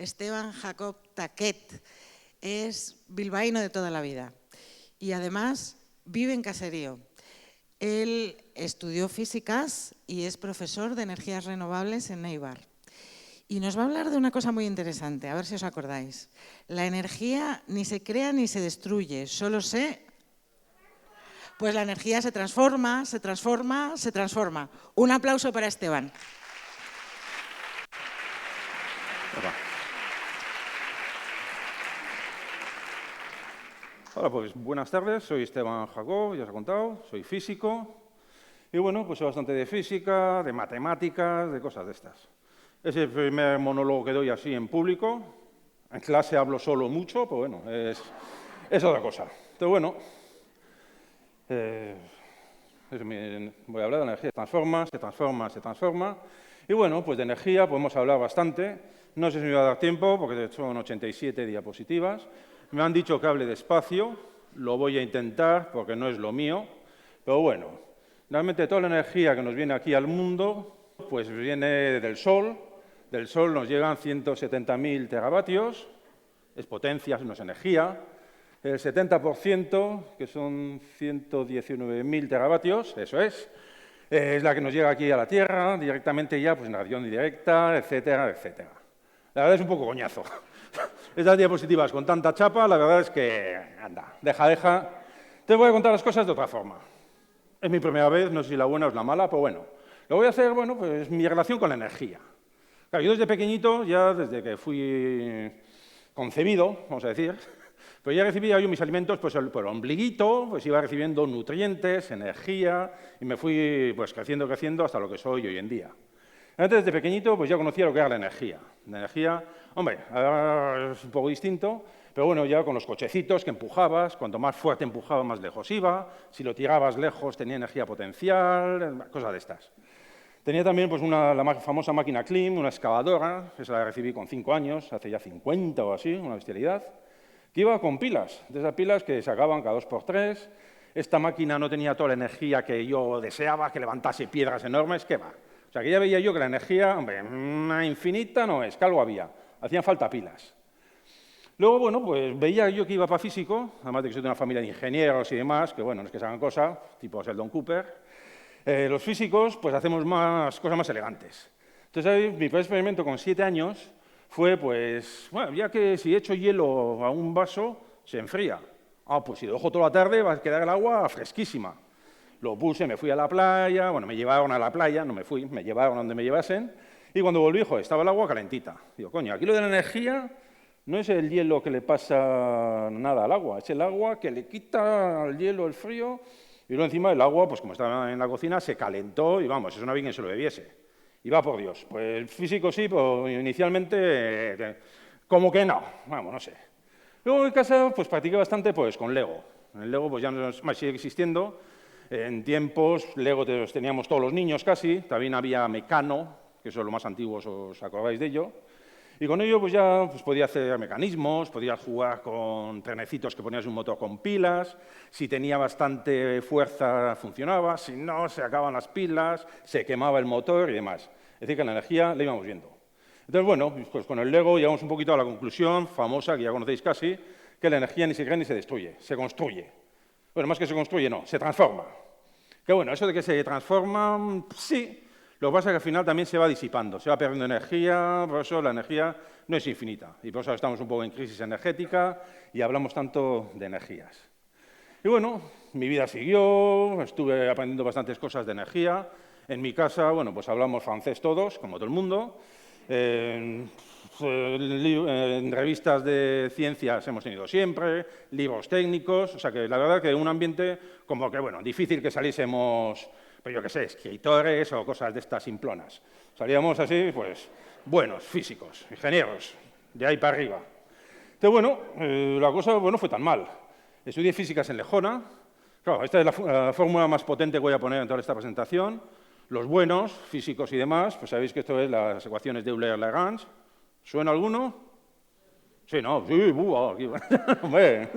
Esteban Jacob Taquet es bilbaíno de toda la vida y además vive en Caserío. Él estudió físicas y es profesor de energías renovables en Eibar. Y nos va a hablar de una cosa muy interesante, a ver si os acordáis. La energía ni se crea ni se destruye, solo se... Pues la energía se transforma, se transforma, se transforma. Un aplauso para Esteban. Hola, pues buenas tardes, soy Esteban Jacob, ya os he contado, soy físico y bueno, pues sé bastante de física, de matemáticas, de cosas de estas. Es el primer monólogo que doy así en público, en clase hablo solo mucho, pues bueno, es otra cosa. Entonces bueno, voy a hablar de la energía, se transforma, se transforma, se transforma y bueno, pues de energía podemos hablar bastante, no sé si me va a dar tiempo porque son 87 diapositivas. Me han dicho que hable despacio, lo voy a intentar porque no es lo mío, pero bueno, realmente toda la energía que nos viene aquí al mundo, pues viene del Sol nos llegan 170.000 teravatios, es potencia, no es energía, el 70%, que son 119.000 teravatios, eso es la que nos llega aquí a la Tierra, directamente ya, pues en radiación directa, etcétera, etcétera. La verdad es un poco coñazo. Estas diapositivas con tanta chapa, la verdad es que, anda, deja. Te voy a contar las cosas de otra forma. Es mi primera vez, no sé si la buena o la mala, pero bueno. Lo voy a hacer, bueno, pues mi relación con la energía. Claro, yo desde pequeñito, ya desde que fui concebido, vamos a decir, pues ya recibía yo mis alimentos pues, por el ombliguito, pues iba recibiendo nutrientes, energía, y me fui pues creciendo hasta lo que soy hoy en día. Antes, desde pequeñito, pues ya conocía lo que era la energía. La energía, hombre, ahora es un poco distinto, pero bueno, ya con los cochecitos que empujabas, cuanto más fuerte empujaba, más lejos iba. Si lo tirabas lejos, tenía energía potencial, cosas de estas. Tenía también pues, la famosa máquina Klim, una excavadora, esa la recibí con 5 años, hace ya 50 o así, una bestialidad, que iba con pilas, de esas pilas que se acaban cada 2×3. Esta máquina no tenía toda la energía que yo deseaba, que levantase piedras enormes, ¿qué va? O sea, que ya veía yo que la energía, hombre, una infinita no es, que algo había. Hacían falta pilas. Luego, bueno, pues veía yo que iba para físico, además de que soy de una familia de ingenieros y demás, que bueno, no es que se hagan cosas, tipo Sheldon Cooper. Los físicos, pues hacemos cosas más elegantes. Entonces, ahí, mi primer experimento con 7 años fue, pues, bueno, ya que si echo hielo a un vaso, se enfría. Ah, pues si lo dejo toda la tarde, va a quedar el agua fresquísima. Lo puse, me fui a la playa, bueno, me llevaron a la playa, no me fui, me llevaron a donde me llevasen, y cuando volví, joder, estaba el agua calentita. Digo, coño, aquí lo de la energía no es el hielo que le pasa nada al agua, es el agua que le quita al hielo el frío, y luego encima el agua, pues como estaba en la cocina, se calentó, y vamos, eso no había quien se lo bebiese. Y va por Dios, pues físico sí, pero inicialmente, como que no, vamos, no sé. Luego en casa, pues practiqué bastante pues con Lego. El Lego pues ya no es, sigue existiendo. En tiempos, Lego los teníamos todos los niños casi, también había Mecano, que eso es lo más antiguo, os acordáis de ello. Y con ello pues ya pues, podía hacer mecanismos, podía jugar con trenecitos que ponías un motor con pilas, si tenía bastante fuerza funcionaba, si no se acababan las pilas, se quemaba el motor y demás. Es decir, que la energía la íbamos viendo. Entonces, bueno, pues con el Lego llegamos un poquito a la conclusión famosa, que ya conocéis casi, que la energía ni se crea ni se destruye, se construye. Bueno, más que se construye, no, se transforma. Que bueno, eso de que se transforma, sí, lo que pasa es que al final también se va disipando, se va perdiendo energía, por eso la energía no es infinita. Y por eso estamos un poco en crisis energética y hablamos tanto de energías. Y bueno, mi vida siguió, estuve aprendiendo bastantes cosas de energía. En mi casa, bueno, pues hablamos francés todos, como todo el mundo. En revistas de ciencias hemos tenido siempre, libros técnicos, o sea que la verdad que un ambiente como que, bueno, difícil que saliésemos, pues yo qué sé, escritores o cosas de estas simplonas. Salíamos así, pues, buenos, físicos, ingenieros, de ahí para arriba. Entonces, bueno, la cosa no fue tan mal. Estudié físicas en Lejona. Claro, esta es la fórmula más potente que voy a poner en toda esta presentación. Los buenos, físicos y demás, pues sabéis que esto es las ecuaciones de Euler-Lagrange. ¿Suena alguno? Sí, no, sí, hombre.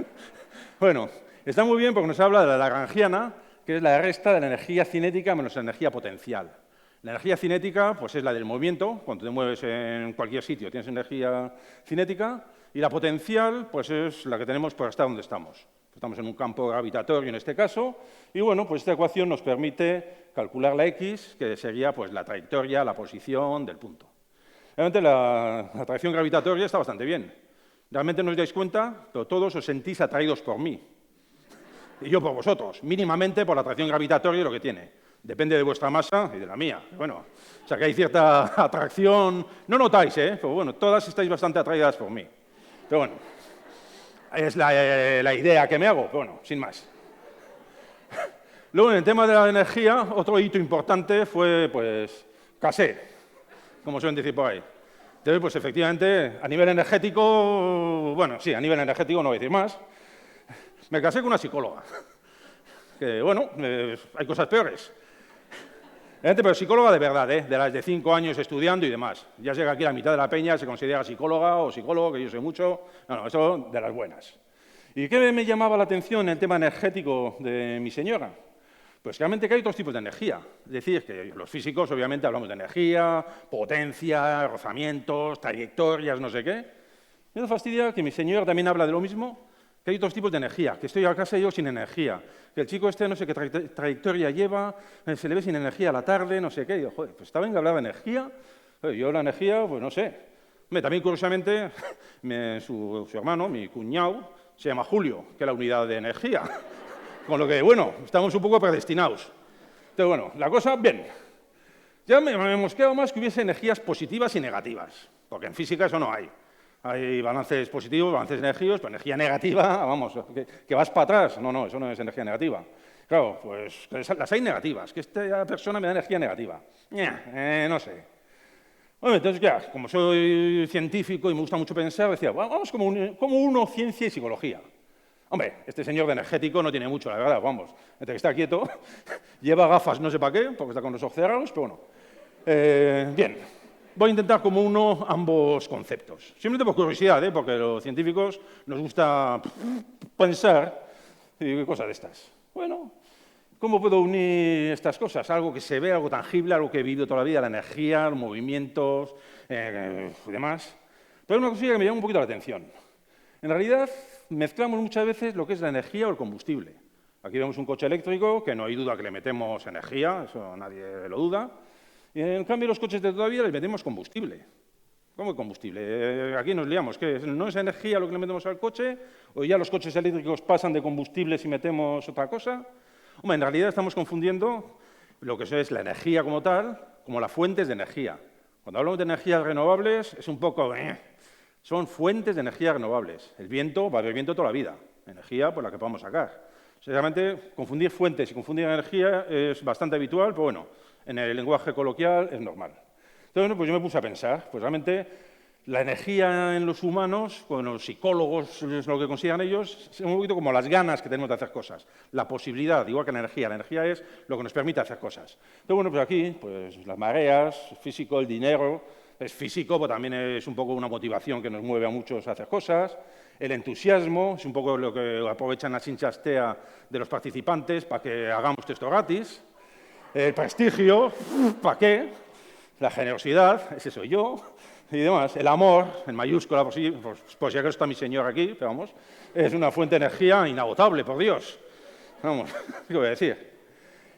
Bueno, está muy bien porque nos habla de la lagrangiana, que es la resta de la energía cinética menos la energía potencial. La energía cinética pues, es la del movimiento, cuando te mueves en cualquier sitio tienes energía cinética, y la potencial pues, es la que tenemos por estar donde estamos. Estamos en un campo gravitatorio en este caso, y bueno, pues esta ecuación nos permite calcular la x, que sería pues, la trayectoria, la posición del punto. Realmente la atracción gravitatoria está bastante bien. Realmente no os dais cuenta, pero todos os sentís atraídos por mí. Y yo por vosotros, mínimamente por la atracción gravitatoria lo que tiene. Depende de vuestra masa y de la mía. Bueno, o sea que hay cierta atracción. No notáis, pero bueno, todas estáis bastante atraídas por mí. Pero bueno, es la idea que me hago, pero bueno, sin más. Luego, en el tema de la energía, otro hito importante fue, pues, casé, como suelen decir por ahí. Entonces, pues, efectivamente, a nivel energético, bueno, sí, a nivel energético no voy a decir más, me casé con una psicóloga. Que, bueno, hay cosas peores. Pero psicóloga de verdad, de las de 5 años estudiando y demás. Ya llega aquí la mitad de la peña, se considera psicóloga o psicólogo, que yo sé mucho. No, eso de las buenas. ¿Y qué me llamaba la atención en el tema energético de mi señora? Pues realmente que hay otros tipos de energía. Es decir, que los físicos obviamente hablamos de energía, potencia, rozamientos, trayectorias, no sé qué. Me fastidia que mi señora también habla de lo mismo, que hay otros tipos de energía, que estoy a casa yo sin energía, que el chico este no sé qué trayectoria lleva, se le ve sin energía a la tarde, no sé qué. Y digo, joder, pues está bien que hablar de energía. Yo la energía, pues no sé. También, curiosamente, su hermano, mi cuñado, se llama Julio, que es la unidad de energía. Con lo que, bueno, estamos un poco predestinados. Entonces, bueno, la cosa, bien. Ya me hemos quedado más que hubiese energías positivas y negativas, porque en física eso no hay. Hay balances positivos, balances negativos, pero energía negativa, vamos, que vas para atrás. No, eso no es energía negativa. Claro, pues las hay negativas, que esta persona me da energía negativa. No sé. Bueno, entonces ya, como soy científico y me gusta mucho pensar, decía, vamos como uno, ciencia y psicología. Hombre, este señor de energético no tiene mucho, la verdad, vamos. Entre que está quieto, lleva gafas no sé para qué, porque está con los ojos cerrados, pero bueno. Bien. Voy a intentar como uno ambos conceptos. Simplemente por curiosidad, porque a los científicos nos gusta pensar y cosas de estas. Bueno, ¿cómo puedo unir estas cosas? Algo que se ve, algo tangible, algo que he vivido toda la vida, la energía, los movimientos y demás. Pero hay una cosilla que me llama un poquito la atención. En realidad, mezclamos muchas veces lo que es la energía o el combustible. Aquí vemos un coche eléctrico, que no hay duda que le metemos energía, eso nadie lo duda. Y en cambio, los coches de toda la vida les metemos combustible. ¿Cómo combustible? Aquí nos liamos. ¿Qué? ¿No es energía lo que le metemos al coche? ¿O ya los coches eléctricos pasan de combustible si metemos otra cosa? Hombre, en realidad estamos confundiendo lo que es la energía como tal, como las fuentes de energía. Cuando hablamos de energías renovables, es un poco... Son fuentes de energía renovables. El viento, va a haber viento toda la vida. Energía, pues la que podamos sacar. Realmente, confundir fuentes y confundir energía es bastante habitual, pero bueno, en el lenguaje coloquial es normal. Entonces, bueno, pues yo me puse a pensar, pues realmente la energía en los humanos, con los psicólogos, es lo que consideran ellos, es un poquito como las ganas que tenemos de hacer cosas, la posibilidad, igual que la energía es lo que nos permite hacer cosas. Entonces, bueno, pues aquí, pues las mareas, el físico, el dinero, es físico, pero también es un poco una motivación que nos mueve a muchos a hacer cosas. El entusiasmo es un poco lo que aprovechan la chinchastea de los participantes para que hagamos esto gratis. El prestigio, ¿para qué? La generosidad, ese soy yo, y demás. El amor, en mayúscula, por si acaso está mi señor aquí, pero vamos, es una fuente de energía inagotable, por Dios. Vamos, ¿qué voy a decir?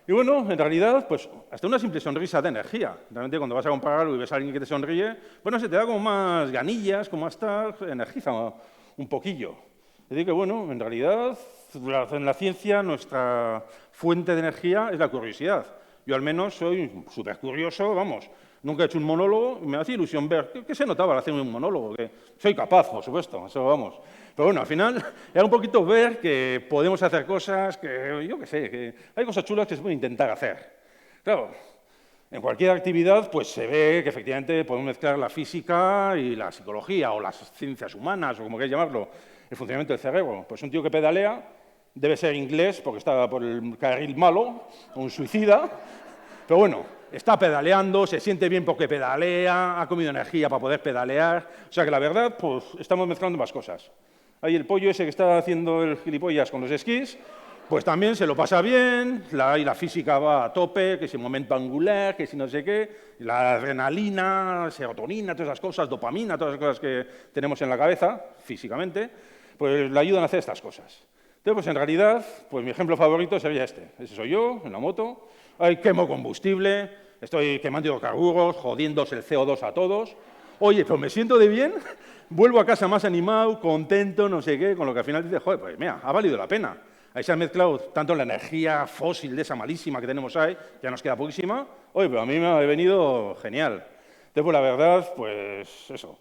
Y bueno, en realidad, pues hasta una simple sonrisa de energía. Realmente cuando vas a comprar algo y ves a alguien que te sonríe, bueno, se te da como más ganillas, como más tal, energiza un poquillo. Es decir que, bueno, en realidad, en la ciencia nuestra fuente de energía es la curiosidad. Yo al menos soy súper curioso, vamos, nunca he hecho un monólogo y me hace ilusión ver qué se notaba al hacer un monólogo, que soy capaz, por supuesto, eso vamos. Pero bueno, al final era un poquito ver que podemos hacer cosas que, yo qué sé, que hay cosas chulas que se pueden intentar hacer. Claro, en cualquier actividad pues se ve que efectivamente podemos mezclar la física y la psicología o las ciencias humanas o como queráis llamarlo, el funcionamiento del cerebro. Pues un tío que pedalea debe ser inglés porque está por el carril malo, un suicida, pero bueno, está pedaleando, se siente bien porque pedalea, ha comido energía para poder pedalear. O sea que la verdad, pues estamos mezclando más cosas. Hay el pollo ese que está haciendo el gilipollas con los esquís, pues también se lo pasa bien, y la física va a tope, que si momento angular, que si no sé qué, la adrenalina, serotonina, todas esas cosas, dopamina, todas las cosas que tenemos en la cabeza, físicamente, pues le ayudan a hacer estas cosas. Entonces, pues en realidad, pues mi ejemplo favorito sería este. Ese soy yo, en la moto, ahí quemo combustible, estoy quemando hidrocarburos, jodiéndose el CO2 a todos. Oye, pero me siento de bien, vuelvo a casa más animado, contento, no sé qué, con lo que al final dices, joder, pues mira, ha valido la pena. Ahí se ha mezclado tanto la energía fósil de esa malísima que tenemos ahí, ya nos queda poquísima, oye, pero a mí me ha venido genial. Entonces, pues la verdad, pues eso.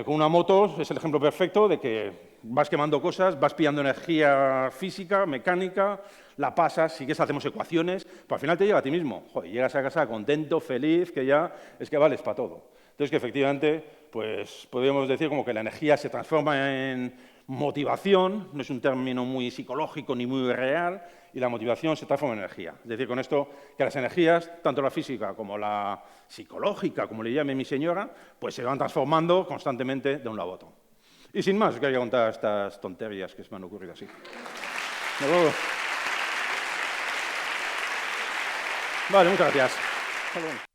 Con una moto es el ejemplo perfecto de que vas quemando cosas, vas pillando energía física, mecánica, la pasas, sí que hacemos ecuaciones, pero al final te llega a ti mismo. Joder, llegas a casa contento, feliz, que ya es que vales para todo. Entonces, que efectivamente, pues podríamos decir como que la energía se transforma en motivación, no es un término muy psicológico ni muy real, y la motivación se transforma en energía. Es decir, con esto, que las energías, tanto la física como la psicológica, como le llame mi señora, pues se van transformando constantemente de un lado a otro. Y sin más, os quería contar estas tonterías que se me han ocurrido así. ¿De acuerdo? Vale, muchas gracias. Hasta luego.